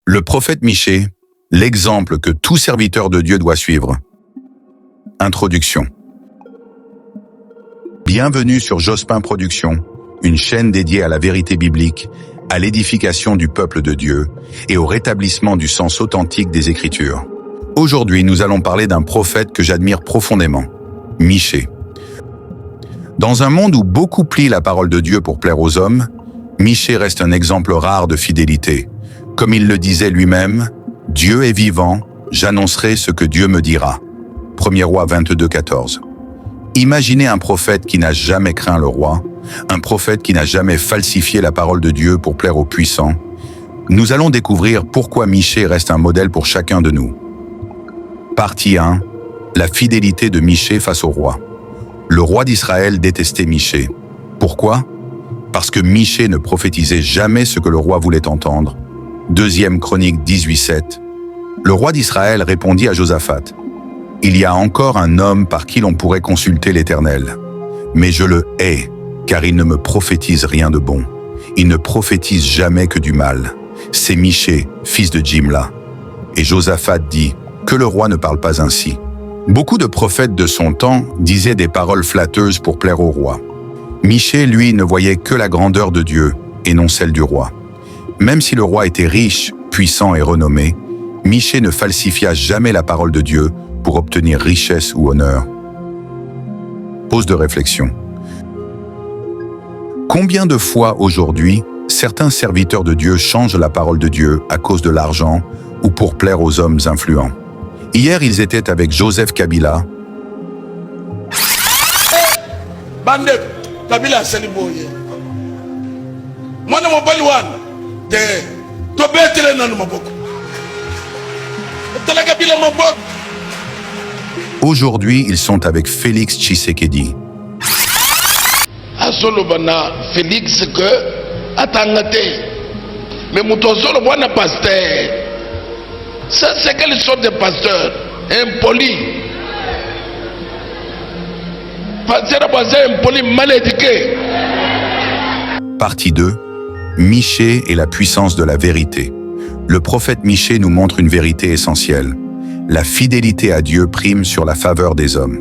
Le prophète Michée, l'exemple que tout serviteur de Dieu doit suivre. Introduction. Bienvenue sur Jospin Productions, une chaîne dédiée à la vérité biblique, à l'édification du peuple de Dieu et au rétablissement du sens authentique des Écritures. Aujourd'hui, nous allons parler d'un prophète que j'admire profondément, Michée. Dans un monde où beaucoup plient la parole de Dieu pour plaire aux hommes, Michée reste un exemple rare de fidélité. Comme il le disait lui-même, « Dieu est vivant, j'annoncerai ce que Dieu me dira ». 1er Roi 22, 14. Imaginez un prophète qui n'a jamais craint le roi, un prophète qui n'a jamais falsifié la parole de Dieu pour plaire aux puissants. Nous allons découvrir pourquoi Michée reste un modèle pour chacun de nous. Partie 1. La fidélité de Michée face au roi. Le roi d'Israël détestait Michée. Pourquoi? Parce que Michée ne prophétisait jamais ce que le roi voulait entendre. 2e Chronique 18:7. Le roi d'Israël répondit à Josaphat: « Il y a encore un homme par qui l'on pourrait consulter l'Éternel. Mais je le hais, car il ne me prophétise rien de bon. Il ne prophétise jamais que du mal. C'est Michée, fils de Jimla. » Et Josaphat dit: « Que le roi ne parle pas ainsi. » Beaucoup de prophètes de son temps disaient des paroles flatteuses pour plaire au roi. Michée, lui, ne voyait que la grandeur de Dieu et non celle du roi. Même si le roi était riche, puissant et renommé, Michée ne falsifia jamais la parole de Dieu pour obtenir richesse ou honneur. Pause de réflexion. Combien de fois aujourd'hui, certains serviteurs de Dieu changent la parole de Dieu à cause de l'argent ou pour plaire aux hommes influents? Hier, ils étaient avec Joseph Kabila. Bande Kabila seliboye. Mwana mobali wana te to betele nanu maboko. Tala Kabila maboko. Aujourd'hui, ils sont avec Félix Tshisekedi. Azolo bana Félix que atangate. Mais mutozolo bwana pasteur. Ça c'est quelle sorte de pasteur? Impoli. Pasteur impoli, mal éduqué. Partie 2. Michée et la puissance de la vérité. Le prophète Michée nous montre une vérité essentielle. La fidélité à Dieu prime sur la faveur des hommes.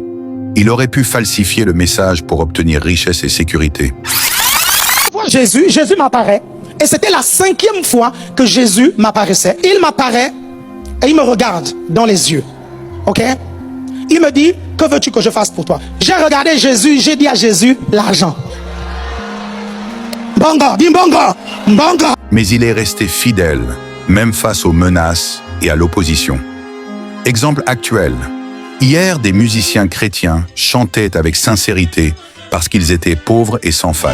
Il aurait pu falsifier le message pour obtenir richesse et sécurité. Jésus m'apparaît. Et c'était la 5e fois que Jésus m'apparaissait. Il m'apparaît et il me regarde dans les yeux. Ok? Il me dit: que veux-tu que je fasse pour toi? J'ai regardé Jésus, j'ai dit à Jésus: l'argent. Bongo, bimbongo, bongo. Mais il est resté fidèle, même face aux menaces et à l'opposition. Exemple actuel. Hier, des musiciens chrétiens chantaient avec sincérité parce qu'ils étaient pauvres et sans fans.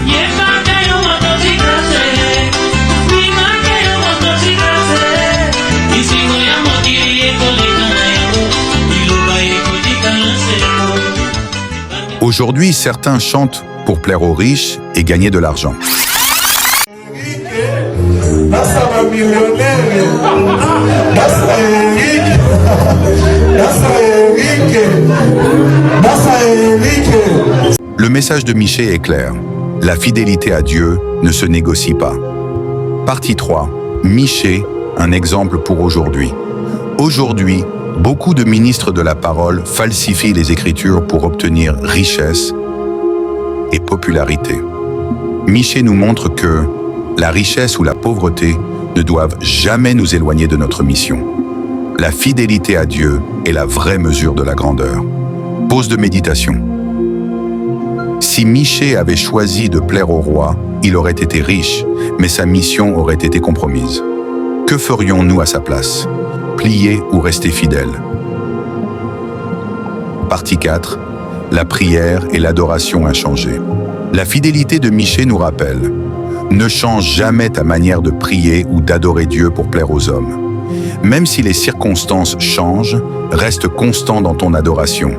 Aujourd'hui, certains chantent pour plaire aux riches et gagner de l'argent. Le message de Michée est clair. La fidélité à Dieu ne se négocie pas. Partie 3. Michée, un exemple pour aujourd'hui. Aujourd'hui, beaucoup de ministres de la parole falsifient les Écritures pour obtenir richesse et popularité. Michée nous montre que la richesse ou la pauvreté ne doivent jamais nous éloigner de notre mission. La fidélité à Dieu est la vraie mesure de la grandeur. Pause de méditation. Si Michée avait choisi de plaire au roi, il aurait été riche, mais sa mission aurait été compromise. Que ferions-nous à sa place? Plier ou rester fidèle? Partie 4. La prière et l'adoration inchangées. La fidélité de Michée nous rappelle: ne change jamais ta manière de prier ou d'adorer Dieu pour plaire aux hommes. Même si les circonstances changent, reste constant dans ton adoration.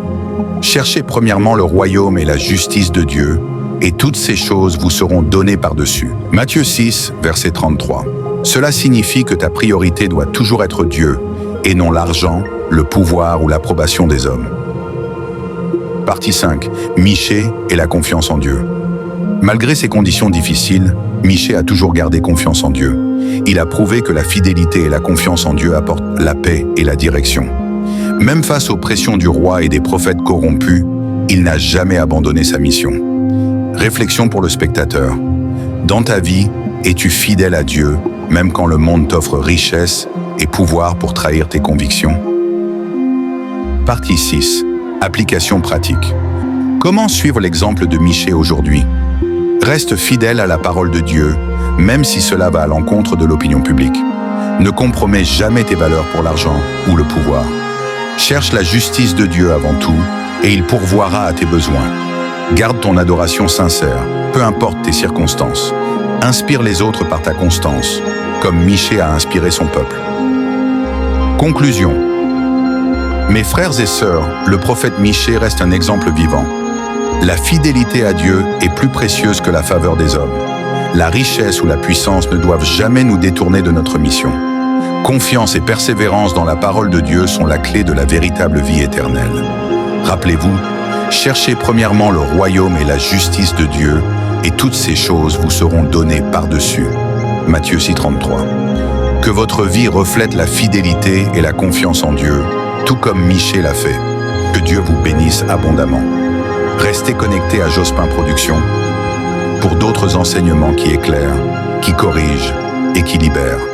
Cherchez premièrement le royaume et la justice de Dieu, et toutes ces choses vous seront données par-dessus. Matthieu 6, verset 33. Cela signifie que ta priorité doit toujours être Dieu, et non l'argent, le pouvoir ou l'approbation des hommes. Partie 5. Michée et la confiance en Dieu. Malgré ces conditions difficiles, Michée a toujours gardé confiance en Dieu. il a prouvé que la fidélité et la confiance en Dieu apportent la paix et la direction. Même face aux pressions du roi et des prophètes corrompus, il n'a jamais abandonné sa mission. Réflexion pour le spectateur. Dans ta vie, es-tu fidèle à Dieu, même quand le monde t'offre richesse et pouvoir pour trahir tes convictions? Partie 6. Application pratique. Comment suivre l'exemple de Michée aujourd'hui? Reste fidèle à la parole de Dieu, même si cela va à l'encontre de l'opinion publique. Ne compromets jamais tes valeurs pour l'argent ou le pouvoir. Cherche la justice de Dieu avant tout, et il pourvoira à tes besoins. Garde ton adoration sincère, peu importe tes circonstances. Inspire les autres par ta constance, comme Michée a inspiré son peuple. Conclusion. Mes frères et sœurs, le prophète Michée reste un exemple vivant. La fidélité à Dieu est plus précieuse que la faveur des hommes. La richesse ou la puissance ne doivent jamais nous détourner de notre mission. Confiance et persévérance dans la parole de Dieu sont la clé de la véritable vie éternelle. Rappelez-vous, cherchez premièrement le royaume et la justice de Dieu, et toutes ces choses vous seront données par-dessus. Matthieu 6,33. Que votre vie reflète la fidélité et la confiance en Dieu, tout comme Michée l'a fait. Que Dieu vous bénisse abondamment. Restez connectés à Jospin Productions pour d'autres enseignements qui éclairent, qui corrigent et qui libèrent.